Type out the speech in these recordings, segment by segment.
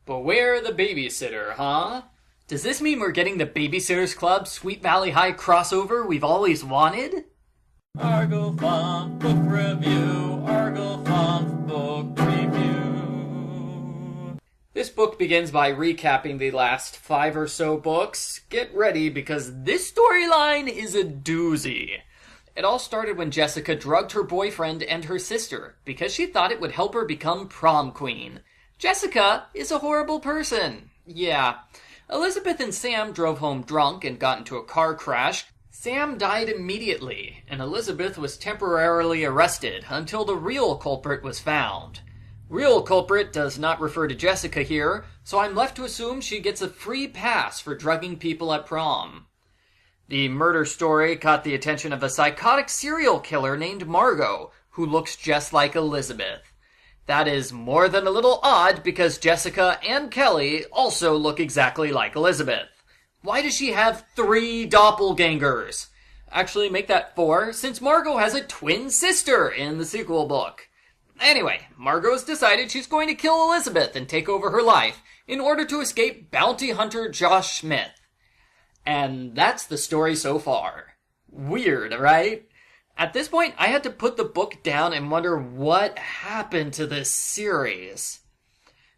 Beware the Babysitter, huh? Does this mean we're getting the Babysitters Club Sweet Valley High crossover we've always wanted? Argo Flump Book Review, Argo Flump Book Review. This book begins by recapping the last 5 or so books. Get ready because this storyline is a doozy. It all started when Jessica drugged her boyfriend and her sister because she thought it would help her become prom queen. Jessica is a horrible person. Yeah. Elizabeth and Sam drove home drunk and got into a car crash. Sam died immediately, and Elizabeth was temporarily arrested until the real culprit was found. Real culprit does not refer to Jessica here, so I'm left to assume she gets a free pass for drugging people at prom. The murder story caught the attention of a psychotic serial killer named Margo, who looks just like Elizabeth. That is more than a little odd because Jessica and Kelly also look exactly like Elizabeth. Why does she have 3 doppelgangers? Actually, make that 4, since Margo has a twin sister in the sequel book. Anyway, Margo's decided she's going to kill Elizabeth and take over her life in order to escape bounty hunter Josh Smith. And that's the story so far. Weird, right? At this point, I had to put the book down and wonder what happened to this series.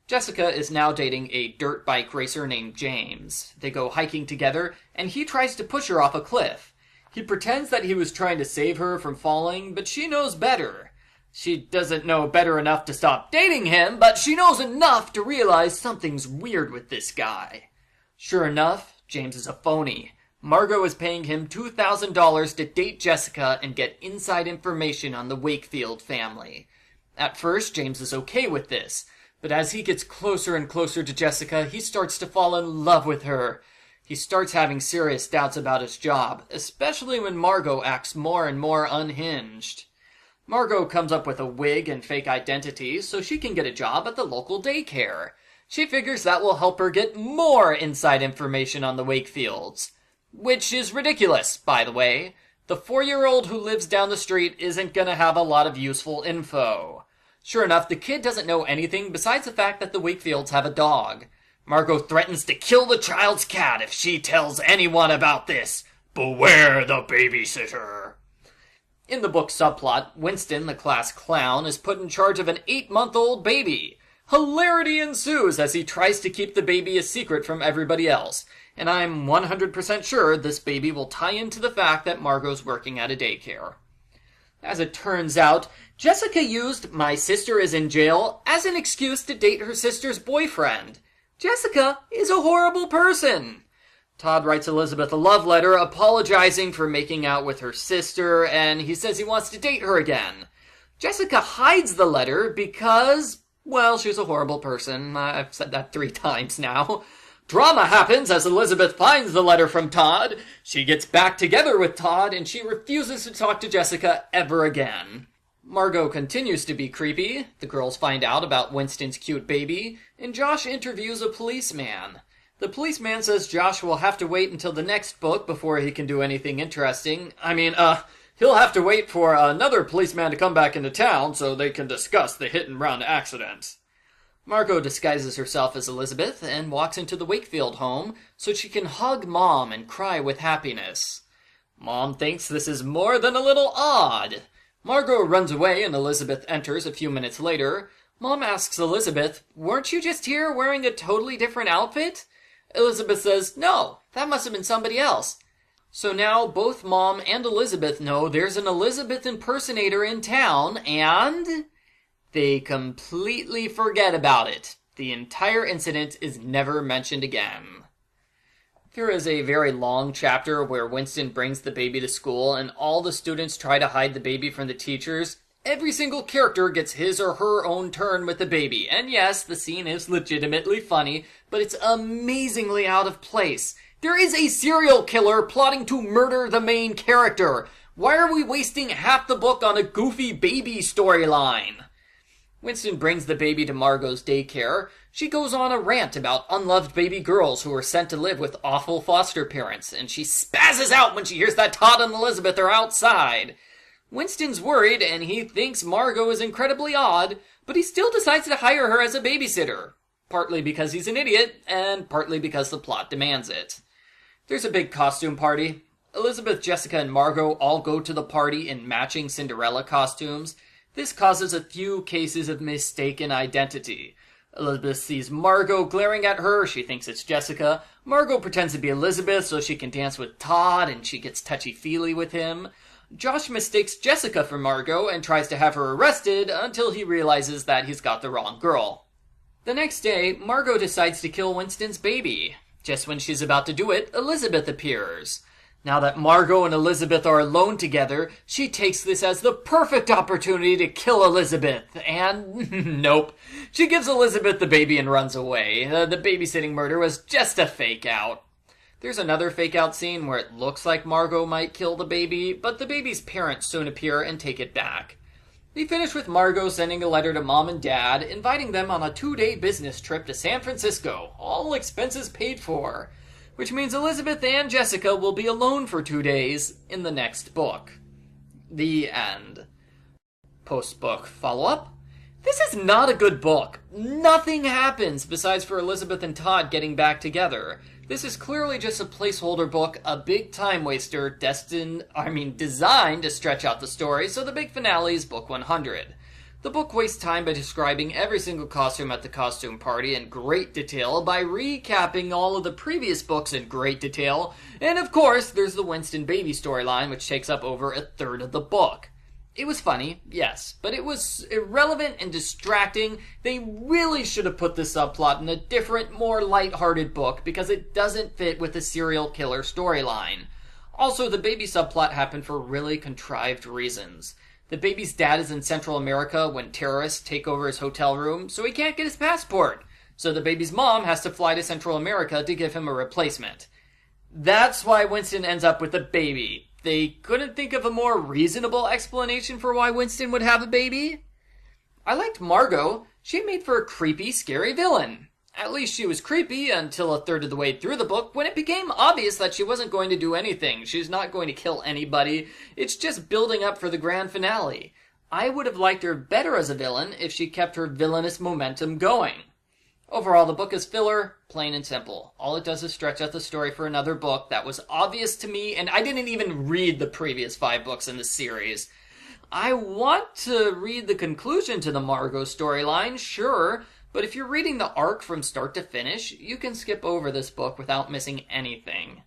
Jessica is now dating a dirt bike racer named James. They go hiking together, and he tries to push her off a cliff. He pretends that he was trying to save her from falling, but she knows better. She doesn't know better enough to stop dating him, but she knows enough to realize something's weird with this guy. Sure enough, James is a phony. Margo is paying him $2,000 to date Jessica and get inside information on the Wakefield family. At first, James is okay with this, but as he gets closer and closer to Jessica, he starts to fall in love with her. He starts having serious doubts about his job, especially when Margo acts more and more unhinged. Margo comes up with a wig and fake identity so she can get a job at the local daycare. She figures that will help her get more inside information on the Wakefields. Which is ridiculous, by the way. The 4-year-old who lives down the street isn't gonna have a lot of useful info. Sure enough, the kid doesn't know anything besides the fact that the Wakefields have a dog. Margo threatens to kill the child's cat if she tells anyone about this. Beware the babysitter. In the book's subplot, Winston, the class clown, is put in charge of an 8-month-old baby. Hilarity ensues as he tries to keep the baby a secret from everybody else. And I'm 100% sure this baby will tie into the fact that Margo's working at a daycare. As it turns out, Jessica used "my sister is in jail" as an excuse to date her sister's boyfriend. Jessica is a horrible person. Todd writes Elizabeth a love letter apologizing for making out with her sister, and he says he wants to date her again. Jessica hides the letter because, well, she's a horrible person. I've said that 3 times now. Drama happens as Elizabeth finds the letter from Todd. She gets back together with Todd, and she refuses to talk to Jessica ever again. Margo continues to be creepy. The girls find out about Winston's cute baby, and Josh interviews a policeman. The policeman says Josh will have to wait until the next book before he can do anything interesting. He'll have to wait for another policeman to come back into town so they can discuss the hit-and-run accident. Margo disguises herself as Elizabeth and walks into the Wakefield home so she can hug Mom and cry with happiness. Mom thinks this is more than a little odd. Margo runs away and Elizabeth enters a few minutes later. Mom asks Elizabeth, "Weren't you just here wearing a totally different outfit?" Elizabeth says, "No, that must have been somebody else." So now both Mom and Elizabeth know there's an Elizabeth impersonator in town, and they completely forget about it. The entire incident is never mentioned again. There is a very long chapter where Winston brings the baby to school and all the students try to hide the baby from the teachers. Every single character gets his or her own turn with the baby. And yes, the scene is legitimately funny, but it's amazingly out of place. There is a serial killer plotting to murder the main character. Why are we wasting half the book on a goofy baby storyline? Winston brings the baby to Margo's daycare. She goes on a rant about unloved baby girls who are sent to live with awful foster parents, and she spazzes out when she hears that Todd and Elizabeth are outside. Winston's worried, and he thinks Margo is incredibly odd, but he still decides to hire her as a babysitter. partly because he's an idiot, and partly because the plot demands it. There's a big costume party. Elizabeth, Jessica, and Margo all go to the party in matching Cinderella costumes. This causes a few cases of mistaken identity. Elizabeth sees Margo glaring at her. She thinks it's Jessica. Margo pretends to be Elizabeth so she can dance with Todd, and she gets touchy-feely with him. Josh mistakes Jessica for Margo and tries to have her arrested until he realizes that he's got the wrong girl. The next day, Margo decides to kill Winston's baby. Just when she's about to do it, Elizabeth appears. Now that Margo and Elizabeth are alone together, she takes this as the perfect opportunity to kill Elizabeth, and nope. She gives Elizabeth the baby and runs away. The babysitting murder was just a fake out. There's another fake out scene where it looks like Margo might kill the baby, but the baby's parents soon appear and take it back. We finish with Margo sending a letter to Mom and Dad, inviting them on a 2-day business trip to San Francisco, all expenses paid for. Which means Elizabeth and Jessica will be alone for 2 days in the next book. The end. Post-book follow-up. This is not a good book. Nothing happens besides for Elizabeth and Todd getting back together. This is clearly just a placeholder book, a big time waster designed to stretch out the story, so the big finale is book 100. The book wastes time by describing every single costume at the costume party in great detail, by recapping all of the previous books in great detail, and of course, there's the Winston baby storyline, which takes up over a third of the book. It was funny, yes, but it was irrelevant and distracting. They really should have put this subplot in a different, more lighthearted book, because it doesn't fit with the serial killer storyline. Also, the baby subplot happened for really contrived reasons. The baby's dad is in Central America when terrorists take over his hotel room, so he can't get his passport. So the baby's mom has to fly to Central America to give him a replacement. That's why Winston ends up with a baby. They couldn't think of a more reasonable explanation for why Winston would have a baby? I liked Margo. She made for a creepy, scary villain. At least she was creepy until a third of the way through the book, when it became obvious that she wasn't going to do anything. She's not going to kill anybody. It's just building up for the grand finale. I would have liked her better as a villain if she kept her villainous momentum going. Overall, the book is filler, plain and simple. All it does is stretch out the story for another book that was obvious to me, and I didn't even read the previous 5 books in the series. I want to read the conclusion to the Margo storyline, sure, but if you're reading the arc from start to finish, you can skip over this book without missing anything.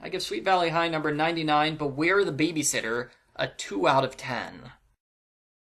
I give Sweet Valley High number 99, Beware the Babysitter, a 2 out of 10.